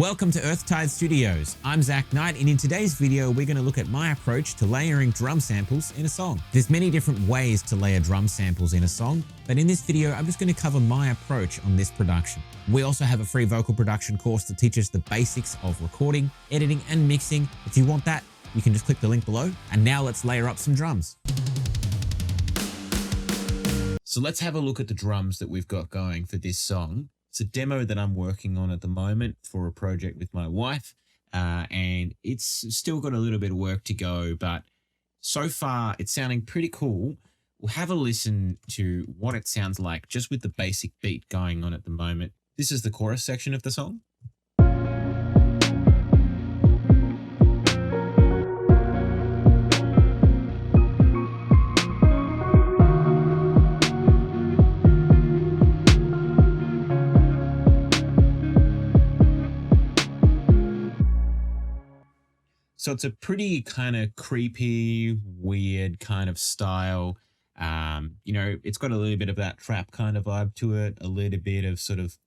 Welcome to Earthtide Studios. I'm Zach Knight, and in today's video, we're going to look at my approach to layering drum samples in a song. There's many different ways to layer drum samples in a song, but in this video, I'm just going to cover my approach on this production. We also have a free vocal production course that teaches the basics of recording, editing, and mixing. If you want that, you can just click the link below. And now let's layer up some drums. So let's have a look at the drums that we've got going for this song. It's a demo that I'm working on at the moment for a project with my wife, and it's still got a little bit of work to go, but so far it's sounding pretty cool. We'll have a listen to what it sounds like just with the basic beat going on at the moment. This is the chorus section of the song. So it's a pretty kind of creepy, weird kind of style. It's got a little bit of that trap kind of vibe to it, a little bit of sort of,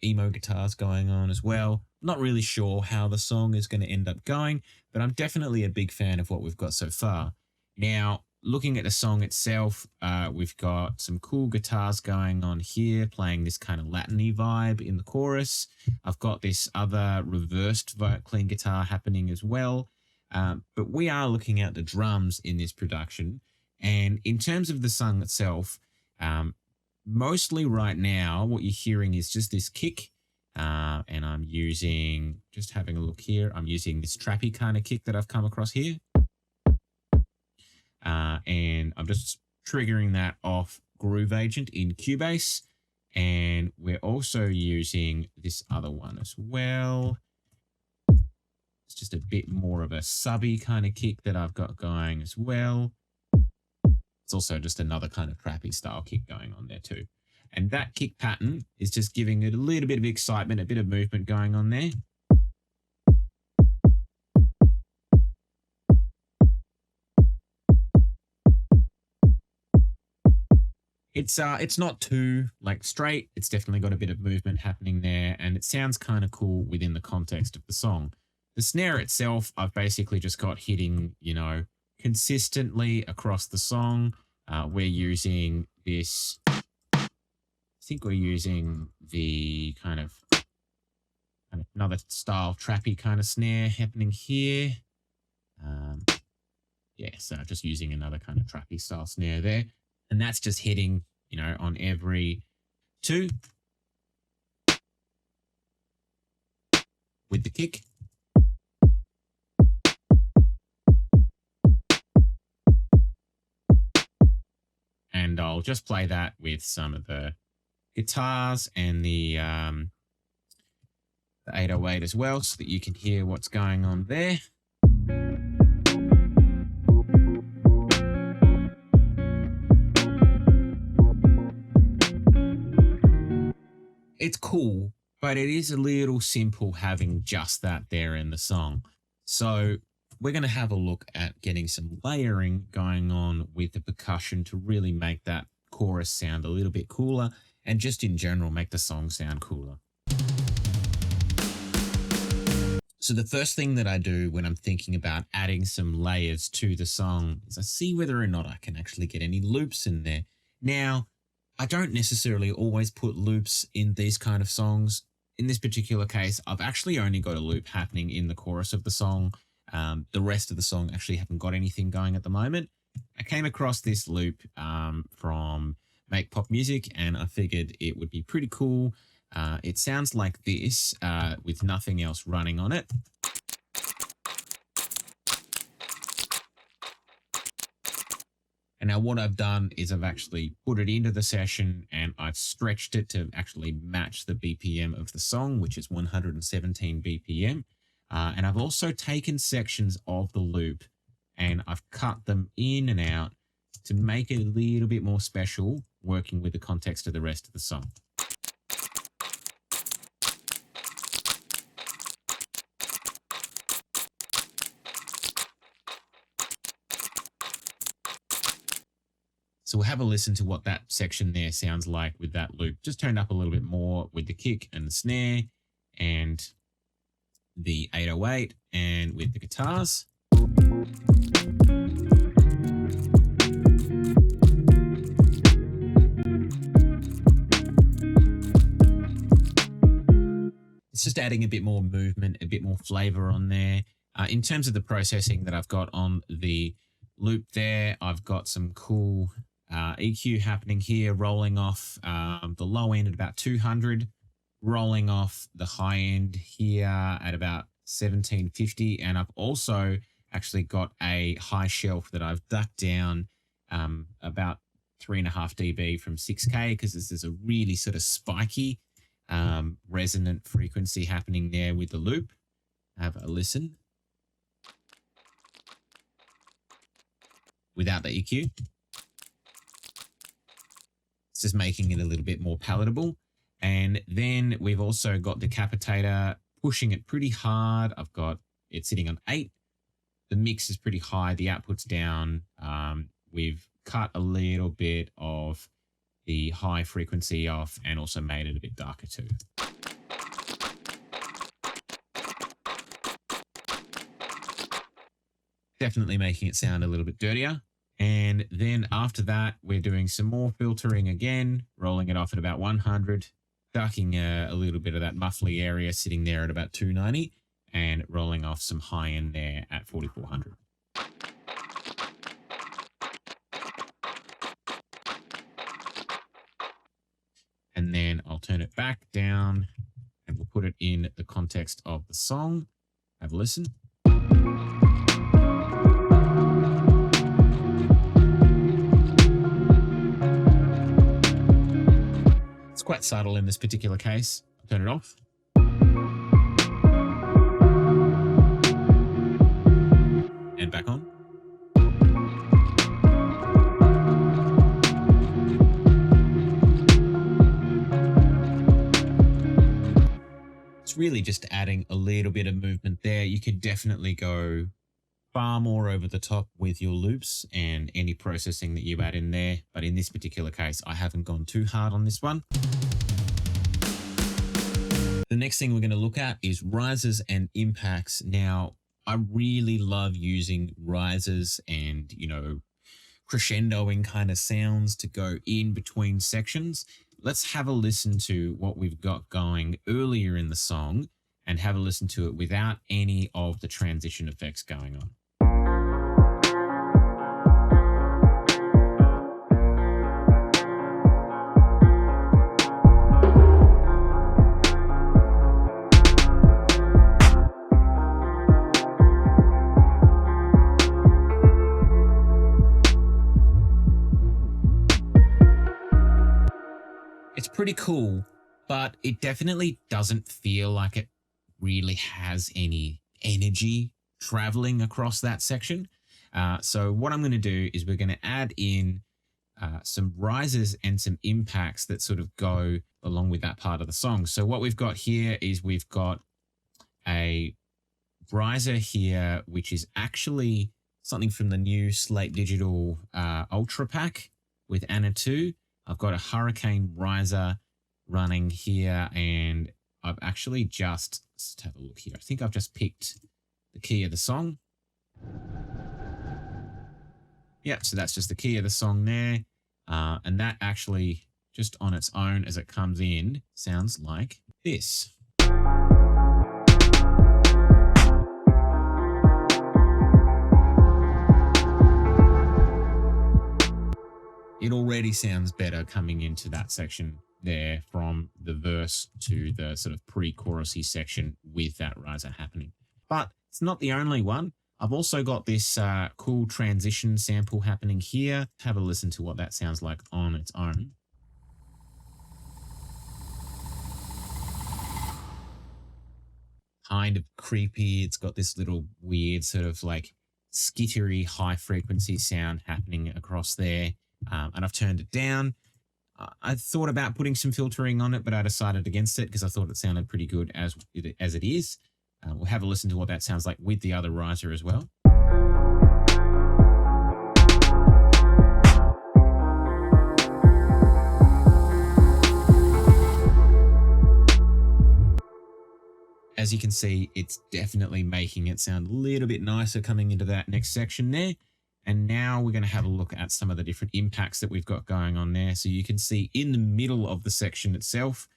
emo guitars going on as well. Not really sure how the song is going to end up going, but I'm definitely a big fan of what we've got so far. Now, looking at the song itself, we've got some cool guitars going on here, playing this kind of Latin-y vibe in the chorus. I've got this other reversed clean guitar happening as well. But we are looking at the drums in this production. And in terms of the song itself, mostly right now, what you're hearing is just this kick. And I'm using, just having a look here, I'm using this trappy kind of kick that I've come across here. And I'm just triggering that off Groove Agent in Cubase. And we're also using this other one as well. It's just a bit more of a subby kind of kick that I've got going as well. It's also just another kind of trappy style kick going on there too. And that kick pattern is just giving it a little bit of excitement, a bit of movement going on there. It's not too straight. It's definitely got a bit of movement happening there, and it sounds kind of cool within the context of the song. The snare itself, I've basically just got hitting, consistently across the song. We're using this, I think we're using the kind of another style trappy kind of snare happening here. So just using another kind of trappy style snare there. And that's just hitting, on every two with the kick. And I'll just play that with some of the guitars and the 808 as well, so that you can hear what's going on there. It's cool, but it is a little simple having just that there in the song. So we're going to have a look at getting some layering going on with the percussion to really make that chorus sound a little bit cooler, and just in general make the song sound cooler. So the first thing that I do when I'm thinking about adding some layers to the song is I see whether or not I can actually get any loops in there. Now, I don't necessarily always put loops in these kind of songs. In this particular case, I've actually only got a loop happening in the chorus of the song. The rest of the song actually haven't got anything going at the moment. I came across this loop from Make Pop Music, and I figured it would be pretty cool. It sounds like this with nothing else running on it. And now what I've done is I've actually put it into the session, and I've stretched it to actually match the BPM of the song, which is 117 BPM. And I've also taken sections of the loop and I've cut them in and out to make it a little bit more special, working with the context of the rest of the song. So we'll have a listen to what that section there sounds like with that loop. Just turned up a little bit more with the kick and the snare, and the 808 and with the guitars. It's just adding a bit more movement, a bit more flavor on there. In terms of the processing that I've got on the loop there, I've got some cool EQ happening here, rolling off the low end at about 200, rolling off the high end here at about 1750. And I've also actually got a high shelf that I've ducked down about 3.5 dB from 6K, because this is a really sort of spiky resonant frequency happening there with the loop. Have a listen. Without the EQ. It's just making it a little bit more palatable. And then we've also got the capitator pushing it pretty hard. I've got it sitting on 8. The mix is pretty high. The output's down. We've cut a little bit of the high frequency off and also made it a bit darker too. Definitely making it sound a little bit dirtier. And then after that, we're doing some more filtering again, rolling it off at about 100, ducking a little bit of that muffly area sitting there at about 290, and rolling off some high end there at 4400. And then I'll turn it back down and we'll put it in the context of the song. Have a listen. It's quite subtle in this particular case. I'll turn it off. And back on. Really just adding a little bit of movement there. You could definitely go far more over the top with your loops and any processing that you add in there. But in this particular case, I haven't gone too hard on this one. The next thing we're going to look at is rises and impacts. Now, I really love using rises and, crescendoing kind of sounds to go in between sections. Let's have a listen to what we've got going earlier in the song and have a listen to it without any of the transition effects going on. It's pretty cool, but it definitely doesn't feel like it really has any energy traveling across that section. So what I'm going to do is we're going to add in some rises and some impacts that sort of go along with that part of the song. So what we've got here is we've got a riser here, which is actually something from the new Slate Digital Ultra Pack with Anna 2. I've got a Hurricane riser running here, and I've actually just, let's have a look here. I think I've just picked the key of the song. Yep, so that's just the key of the song there. And that actually, just on its own as it comes in, sounds like this. It already sounds better coming into that section there from the verse to the sort of pre-chorusy section with that riser happening. But it's not the only one. I've also got this cool transition sample happening here. Have a listen to what that sounds like on its own. Kind of creepy. It's got this little weird sort of like skittery high frequency sound happening across there. And I've turned it down. I thought about putting some filtering on it, but I decided against it because I thought it sounded pretty good as it is. We'll have a listen to what that sounds like with the other riser as well. as you can see, it's definitely making it sound a little bit nicer coming into that next section there. And now we're going to have a look at some of the different impacts that we've got going on there. So you can see in the middle of the section itself,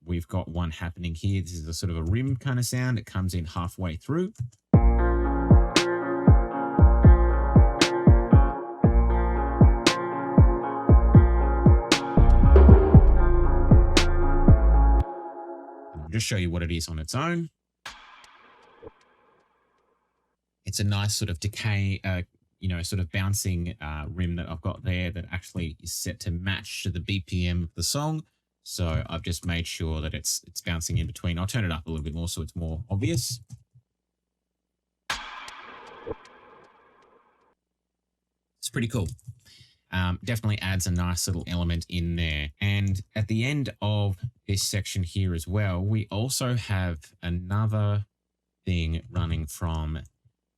we've got one happening here. This is a sort of a rim kind of sound. It comes in halfway through. I'll just show you what it is on its own. It's a nice sort of decay, sort of bouncing rim that I've got there that actually is set to match to the BPM of the song. So I've just made sure that it's bouncing in between. I'll turn it up a little bit more so it's more obvious. It's pretty cool. Definitely adds a nice little element in there. And at the end of this section here as well, we also have another thing running from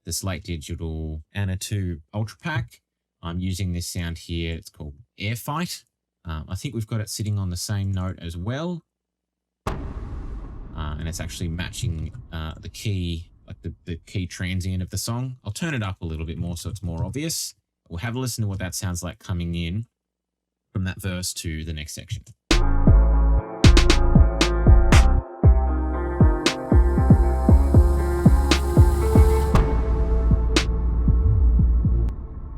the Slate Digital Anna 2 Ultra Pack. I'm using this sound here. It's called Airfight. I think we've got it sitting on the same note as well. And it's actually matching the key, like the key transient of the song. I'll turn it up a little bit more so it's more obvious. We'll have a listen to what that sounds like coming in from that verse to the next section.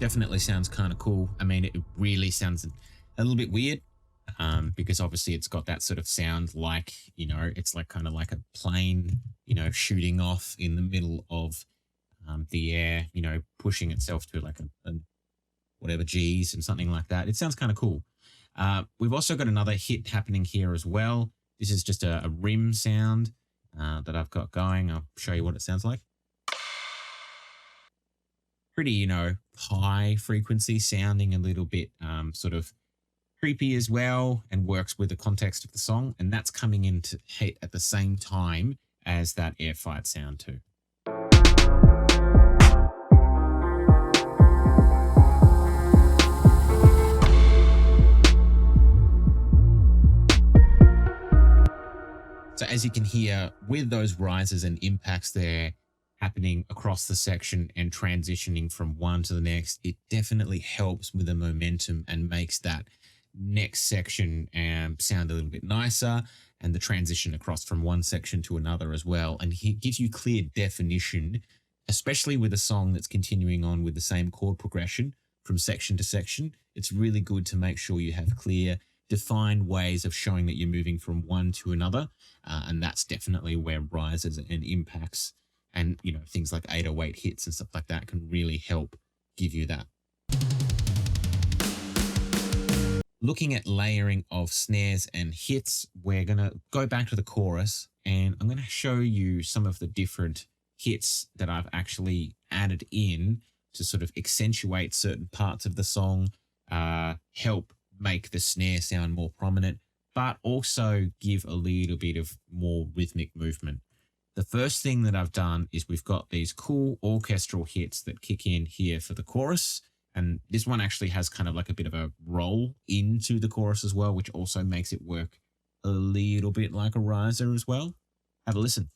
Definitely sounds kind of cool. I mean, it really sounds a little bit weird because obviously it's got that sort of sound like, it's like kind of like a plane, shooting off in the middle of the air, pushing itself to like a whatever G's and something like that. It sounds kind of cool. We've also got another hit happening here as well. This is just a rim sound that I've got going. I'll show you what it sounds like. Pretty, high frequency sounding, a little bit sort of creepy as well, and works with the context of the song. And that's coming in to hit at the same time as that Airfight sound too. So as you can hear, with those rises and impacts there happening across the section and transitioning from one to the next, it definitely helps with the momentum and makes that next section sound a little bit nicer, and the transition across from one section to another as well. And it gives you clear definition, especially with a song that's continuing on with the same chord progression from section to section. It's really good to make sure you have clear, defined ways of showing that you're moving from one to another. And that's definitely where rises and impacts and, things like 808 hits and stuff like that can really help give you that. Looking at layering of snares and hits, we're going to go back to the chorus and I'm going to show you some of the different hits that I've actually added in to sort of accentuate certain parts of the song, help make the snare sound more prominent, but also give a little bit of more rhythmic movement. The first thing that I've done is we've got these cool orchestral hits that kick in here for the chorus. And this one actually has kind of like a bit of a roll into the chorus as well, which also makes it work a little bit like a riser as well. Have a listen.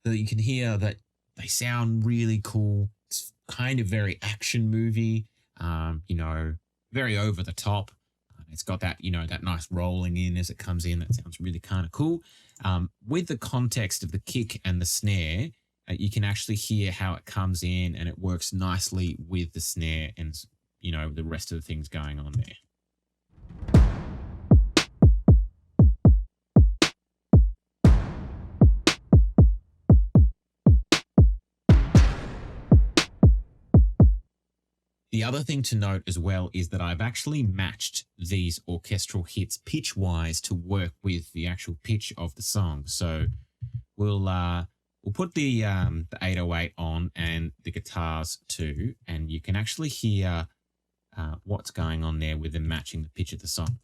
So you can hear that they sound really cool. It's kind of very action movie, very over the top. It's got that, that nice rolling in as it comes in. That sounds really kind of cool. With the context of the kick and the snare, you can actually hear how it comes in and it works nicely with the snare and, the rest of the things going on there. The other thing to note as well is that I've actually matched these orchestral hits pitch-wise to work with the actual pitch of the song. So we'll put the 808 on and the guitars too, and you can actually hear what's going on there with them matching the pitch of the song.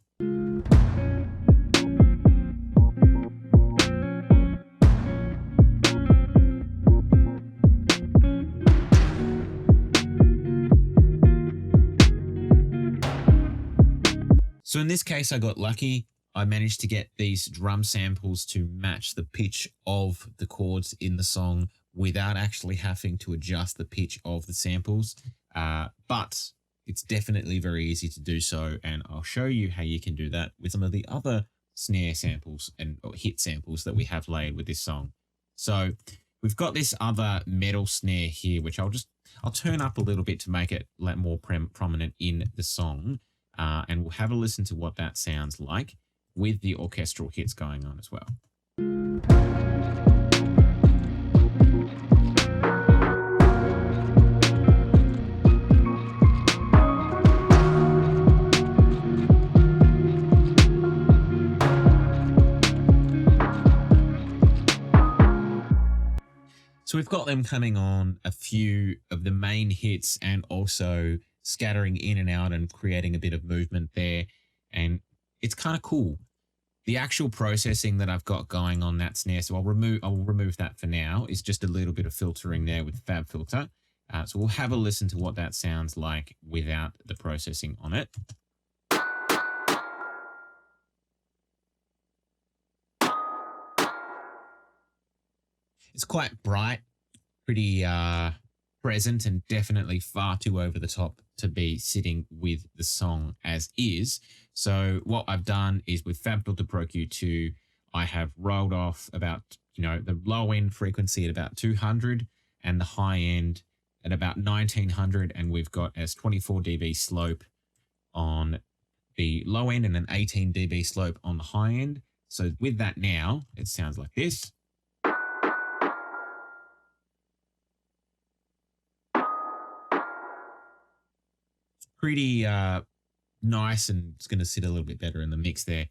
So in this case, I got lucky. I managed to get these drum samples to match the pitch of the chords in the song without actually having to adjust the pitch of the samples. But it's definitely very easy to do so. And I'll show you how you can do that with some of the other snare samples and hit samples that we have laid with this song. So we've got this other metal snare here, which I'll turn up a little bit to make it more prominent in the song. And we'll have a listen to what that sounds like with the orchestral hits going on as well. So we've got them coming on a few of the main hits and also scattering in and out and creating a bit of movement there. And it's kind of cool. The actual processing that I've got going on that snare, so I'll remove that for now, is just a little bit of filtering there with Fab Filter. So we'll have a listen to what that sounds like without the processing on it. It's quite bright, pretty present, and definitely far too over the top to be sitting with the song as is. So what I've done is with Fab Filter Pro Q2, I have rolled off about, the low end frequency at about 200 and the high end at about 1900. And we've got as 24 dB slope on the low end and an 18 dB slope on the high end. So with that now, it sounds like this. Pretty nice, and it's going to sit a little bit better in the mix there.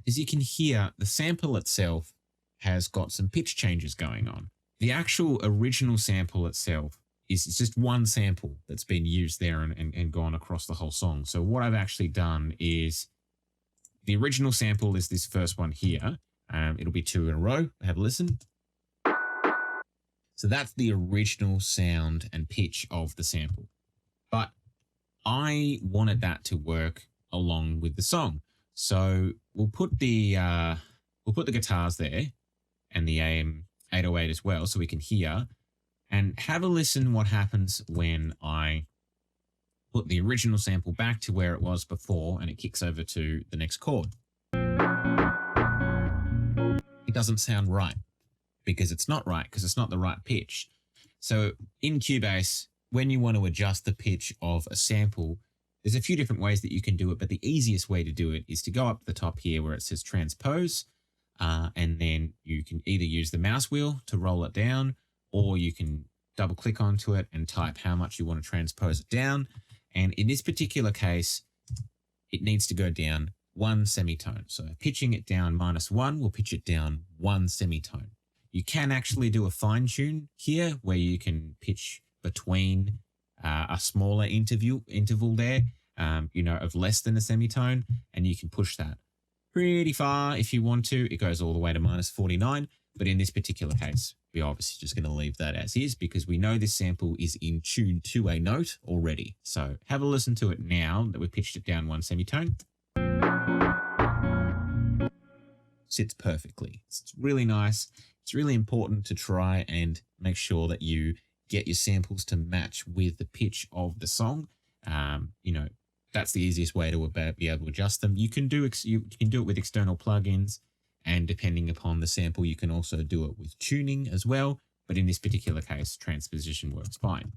As you can hear, the sample itself has got some pitch changes going on. The actual original sample itself is just one sample that's been used there and gone across the whole song. So what I've actually done is the original sample is this first one here. It'll be two in a row. Have a listen. So that's the original sound and pitch of the sample. But I wanted that to work along with the song. So we'll put the guitars there and the AM 808 as well, so we can hear, and have a listen what happens when I put the original sample back to where it was before and it kicks over to the next chord. It doesn't sound right because it's not right, because it's not the right pitch. So in Cubase, when you want to adjust the pitch of a sample, there's a few different ways that you can do it, but the easiest way to do it is to go up the top here where it says transpose, and then you can either use the mouse wheel to roll it down, or you can double click onto it and type how much you want to transpose it down. And in this particular case, it needs to go down one semitone. So pitching it down -1 will pitch it down one semitone. You can actually do a fine tune here where you can pitch between a smaller interval there, of less than a semitone, and you can push that pretty far if you want to. It goes all the way to -49, but in this particular case, we're obviously just going to leave that as is because we know this sample is in tune to a note already. So have a listen to it now that we've pitched it down one semitone. Sits perfectly. It's really nice. It's really important to try and make sure that you get your samples to match with the pitch of the song. That's the easiest way to be able to adjust them. You can do it with external plugins, and depending upon the sample, you can also do it with tuning as well. But in this particular case, transposition works fine.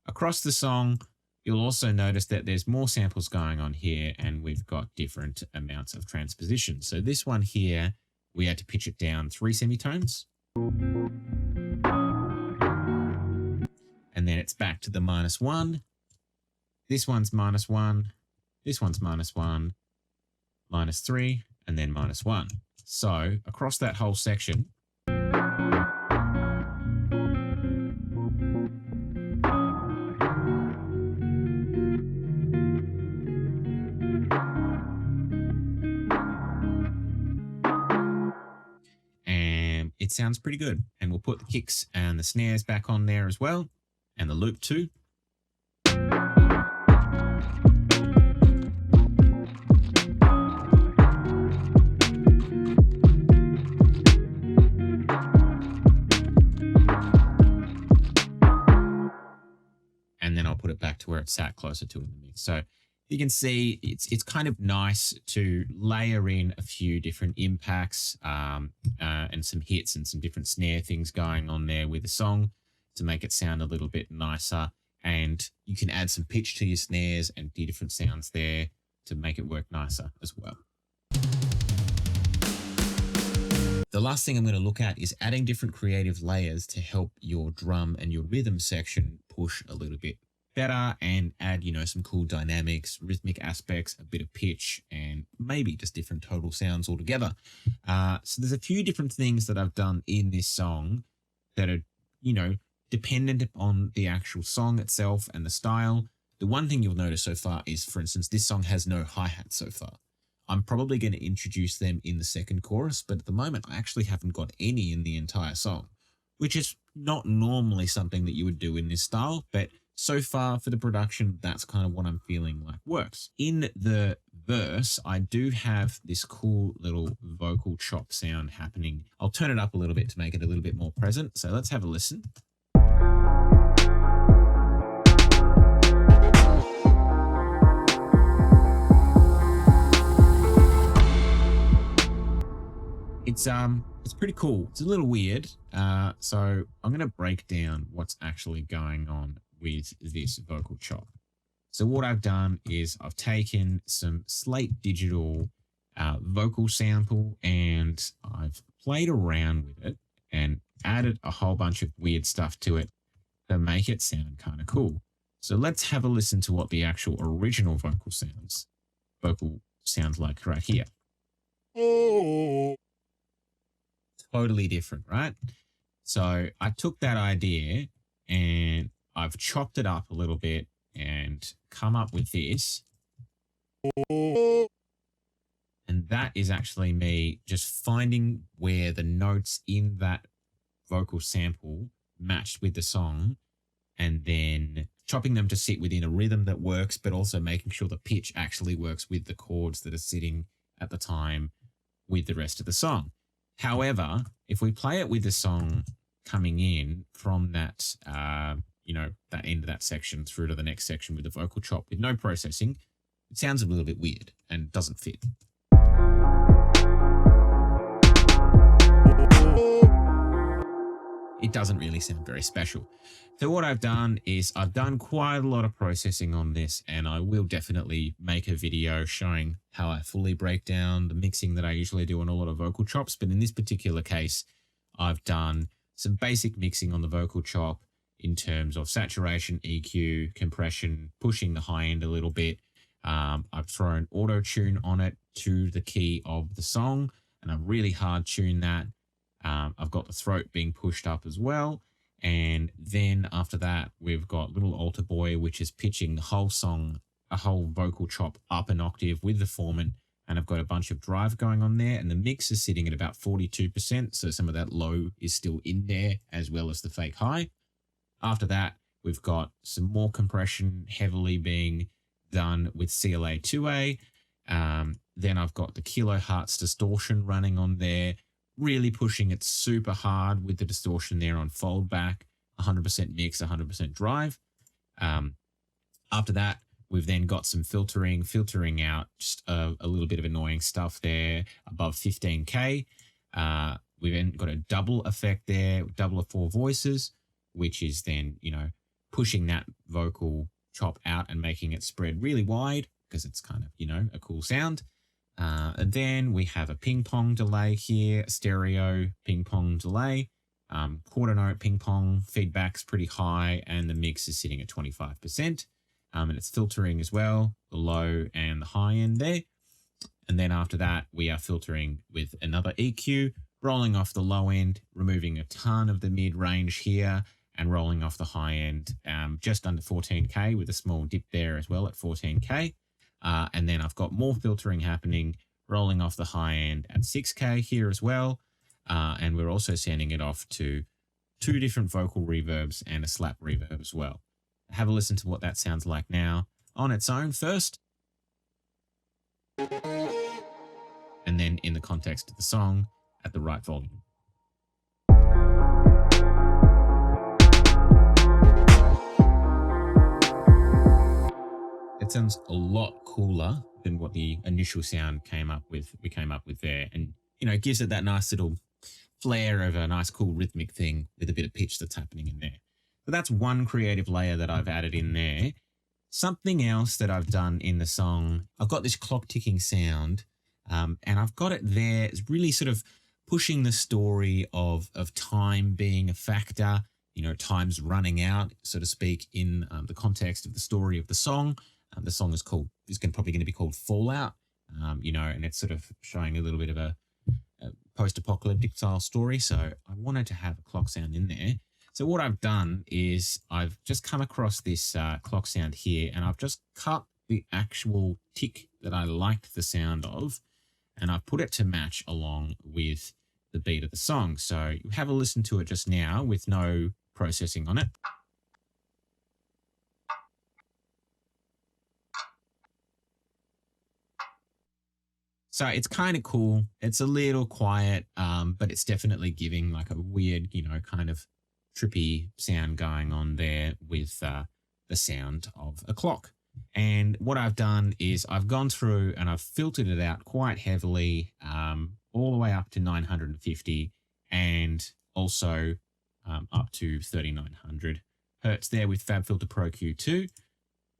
Across the song, you'll also notice that there's more samples going on here, and we've got different amounts of transposition. So this one here, we had to pitch it down 3 semitones. And then it's back to the -1. This one's -1. This one's -1, -3, and then -1. So across that whole section, and it sounds pretty good. And we'll put the kicks and the snares back on there as well, and the loop too. it sat closer to it in the mix. So you can see it's kind of nice to layer in a few different impacts and some hits and some different snare things going on there with the song to make it sound a little bit nicer. And you can add some pitch to your snares and do different sounds there to make it work nicer as well. The last thing I'm going to look at is adding different creative layers to help your drum and your rhythm section push a little bit better and add, some cool dynamics, rhythmic aspects, a bit of pitch, and maybe just different total sounds altogether. So there's a few different things that I've done in this song that are, dependent upon the actual song itself and the style. The one thing you'll notice so far is, for instance, this song has no hi-hats so far. I'm probably going to introduce them in the second chorus, but at the moment I actually haven't got any in the entire song, which is not normally something that you would do in this style, but so far for the production, that's kind of what I'm feeling like works. In the verse, I do have this cool little vocal chop sound happening. I'll turn it up a little bit to make it a little bit more present. So let's have a listen. It's pretty cool. It's a little weird. So I'm going to break down what's actually going on with this vocal chop. So what I've done is I've taken some Slate Digital vocal sample and I've played around with it and added a whole bunch of weird stuff to it to make it sound kind of cool. So let's have a listen to what the actual original vocal sounds like right here. Totally different, right? So I took that idea and I've chopped it up a little bit and come up with this. And that is actually me just finding where the notes in that vocal sample matched with the song and then chopping them to sit within a rhythm that works, but also making sure the pitch actually works with the chords that are sitting at the time with the rest of the song. However, if we play it with the song coming in from that, that end of that section through to the next section with the vocal chop with no processing, it sounds a little bit weird and doesn't fit. It doesn't really sound very special. So what I've done is I've done quite a lot of processing on this, and I will definitely make a video showing how I fully break down the mixing that I usually do on a lot of vocal chops. But in this particular case, I've done some basic mixing on the vocal chop in terms of saturation, EQ, compression, pushing the high end a little bit. I've thrown auto tune on it to the key of the song, and I've really hard tuned that. I've got the throat being pushed up as well. And then after that, we've got Little Altar Boy, which is pitching the whole song, a whole vocal chop up an octave with the formant. And I've got a bunch of drive going on there. And the mix is sitting at about 42%. So some of that low is still in there as well as the fake high. After that, we've got some more compression heavily being done with CLA 2A. Then I've got the kilohertz distortion running on there, really pushing it super hard with the distortion there on fold back, 100% mix, 100% drive. After that, we've then got some filtering out just a little bit of annoying stuff there above 15K. We've then got a double effect there, double of 4 voices, which is then, pushing that vocal chop out and making it spread really wide because it's kind of, a cool sound. And then we have a ping pong delay here, a stereo ping pong delay, quarter note ping pong, feedback's pretty high, and the mix is sitting at 25%. And it's filtering as well, the low and the high end there. And then after that, we are filtering with another EQ, rolling off the low end, removing a ton of the mid range here, and rolling off the high end just under 14K with a small dip there as well at 14K. And then I've got more filtering happening, rolling off the high end at 6K here as well. And we're also sending it off to 2 different vocal reverbs and a slap reverb as well. Have a listen to what that sounds like now on its own first. And then in the context of the song at the right volume. It sounds a lot cooler than what the initial sound we came up with there. And, it gives it that nice little flair of a nice cool rhythmic thing with a bit of pitch that's happening in there. So that's one creative layer that I've added in there. Something else that I've done in the song, I've got this clock ticking sound, and I've got it there. It's really sort of pushing the story of time being a factor, time's running out, so to speak, in the context of the story of the song. The song is probably going to be called Fallout, and it's sort of showing a little bit of a post-apocalyptic style story. So I wanted to have a clock sound in there. So what I've done is I've just come across this clock sound here, and I've just cut the actual tick that I liked the sound of, and I've put it to match along with the beat of the song. So you have a listen to it just now with no processing on it. So it's kind of cool. It's a little quiet, but it's definitely giving like a weird, kind of trippy sound going on there with the sound of a clock. And what I've done is I've gone through and I've filtered it out quite heavily, all the way up to 950 and also up to 3900 hertz there with FabFilter Pro Q2.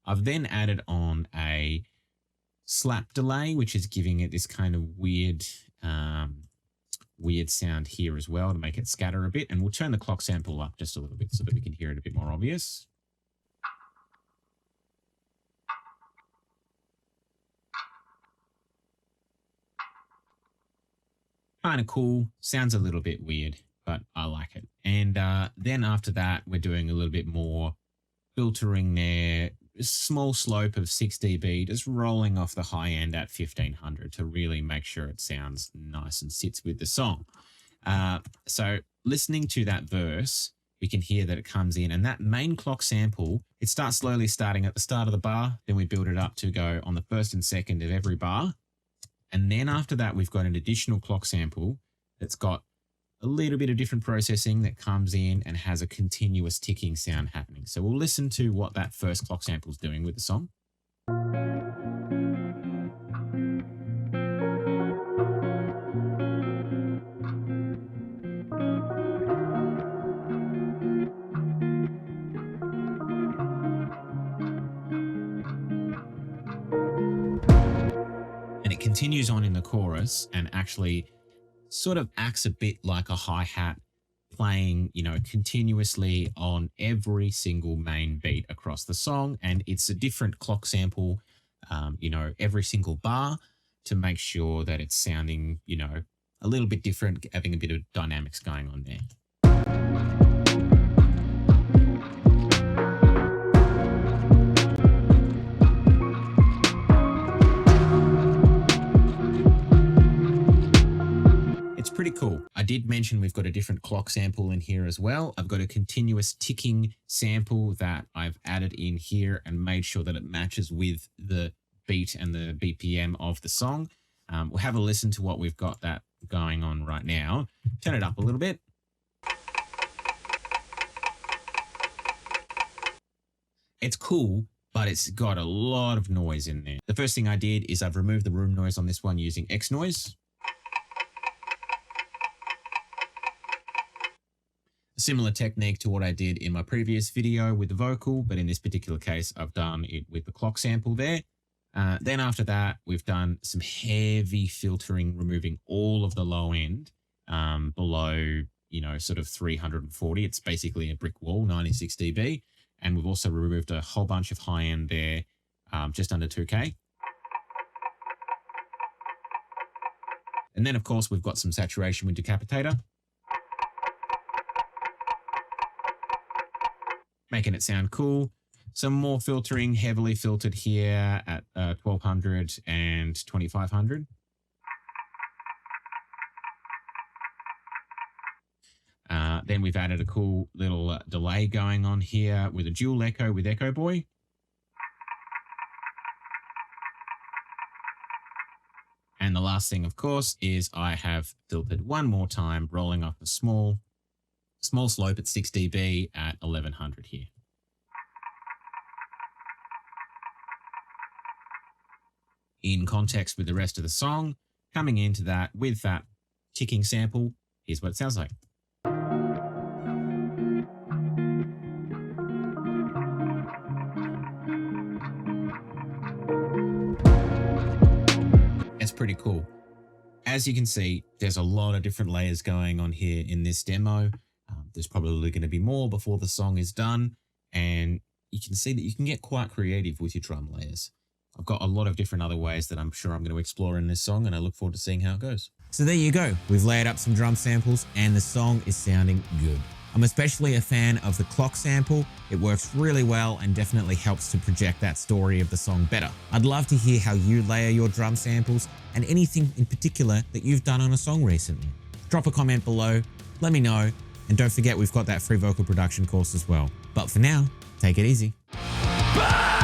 I've then added on a slap delay, which is giving it this kind of weird sound here as well to make it scatter a bit. And we'll turn the clock sample up just a little bit so that we can hear it a bit more obvious. Kind of cool. Sounds a little bit weird, but I like it. And then after that, we're doing a little bit more filtering there. A small slope of 6 dB, just rolling off the high end at 1500 to really make sure it sounds nice and sits with the song. So listening to that verse, we can hear that it comes in, and that main clock sample, it starts slowly starting at the start of the bar, then we build it up to go on the first and second of every bar. And then after that, we've got an additional clock sample that's got a little bit of different processing that comes in and has a continuous ticking sound happening. So we'll listen to what that first clock sample is doing with the song. And it continues on in the chorus and actually sort of acts a bit like a hi-hat playing, continuously on every single main beat across the song. And it's a different clock sample, every single bar to make sure that it's sounding, a little bit different, having a bit of dynamics going on there. Pretty cool. I did mention we've got a different clock sample in here as well. I've got a continuous ticking sample that I've added in here and made sure that it matches with the beat and the BPM of the song. We'll have a listen to what we've got that going on right now. Turn it up a little bit. It's cool, but it's got a lot of noise in there. The first thing I did is I've removed the room noise on this one using X noise. Similar technique to what I did in my previous video with the vocal, but in this particular case, I've done it with the clock sample there. Then after that, we've done some heavy filtering, removing all of the low end below, sort of 340. It's basically a brick wall, 96 dB. And we've also removed a whole bunch of high end there, just under 2K. And then, of course, we've got some saturation with Decapitator, making it sound cool. Some more filtering, heavily filtered here at 1200 and 2500. Then we've added a cool little delay going on here with a dual echo with Echo Boy. And the last thing, of course, is I have filtered one more time, rolling off a small slope at 6 dB at 1100 here. in context with the rest of the song, coming into that with that ticking sample. Here's what it sounds like. It's pretty cool. As you can see, there's a lot of different layers going on here in this demo. There's probably going to be more before the song is done, and you can see that you can get quite creative with your drum layers. I've got a lot of different other ways that I'm sure I'm going to explore in this song, and I look forward to seeing how it goes. So there you go. We've layered up some drum samples and the song is sounding good. I'm especially a fan of the clock sample. It works really well and definitely helps to project that story of the song better. I'd love to hear how you layer your drum samples and anything in particular that you've done on a song recently. Drop a comment below, let me know, and don't forget we've got that free vocal production course as well. But for now, take it easy. Bye!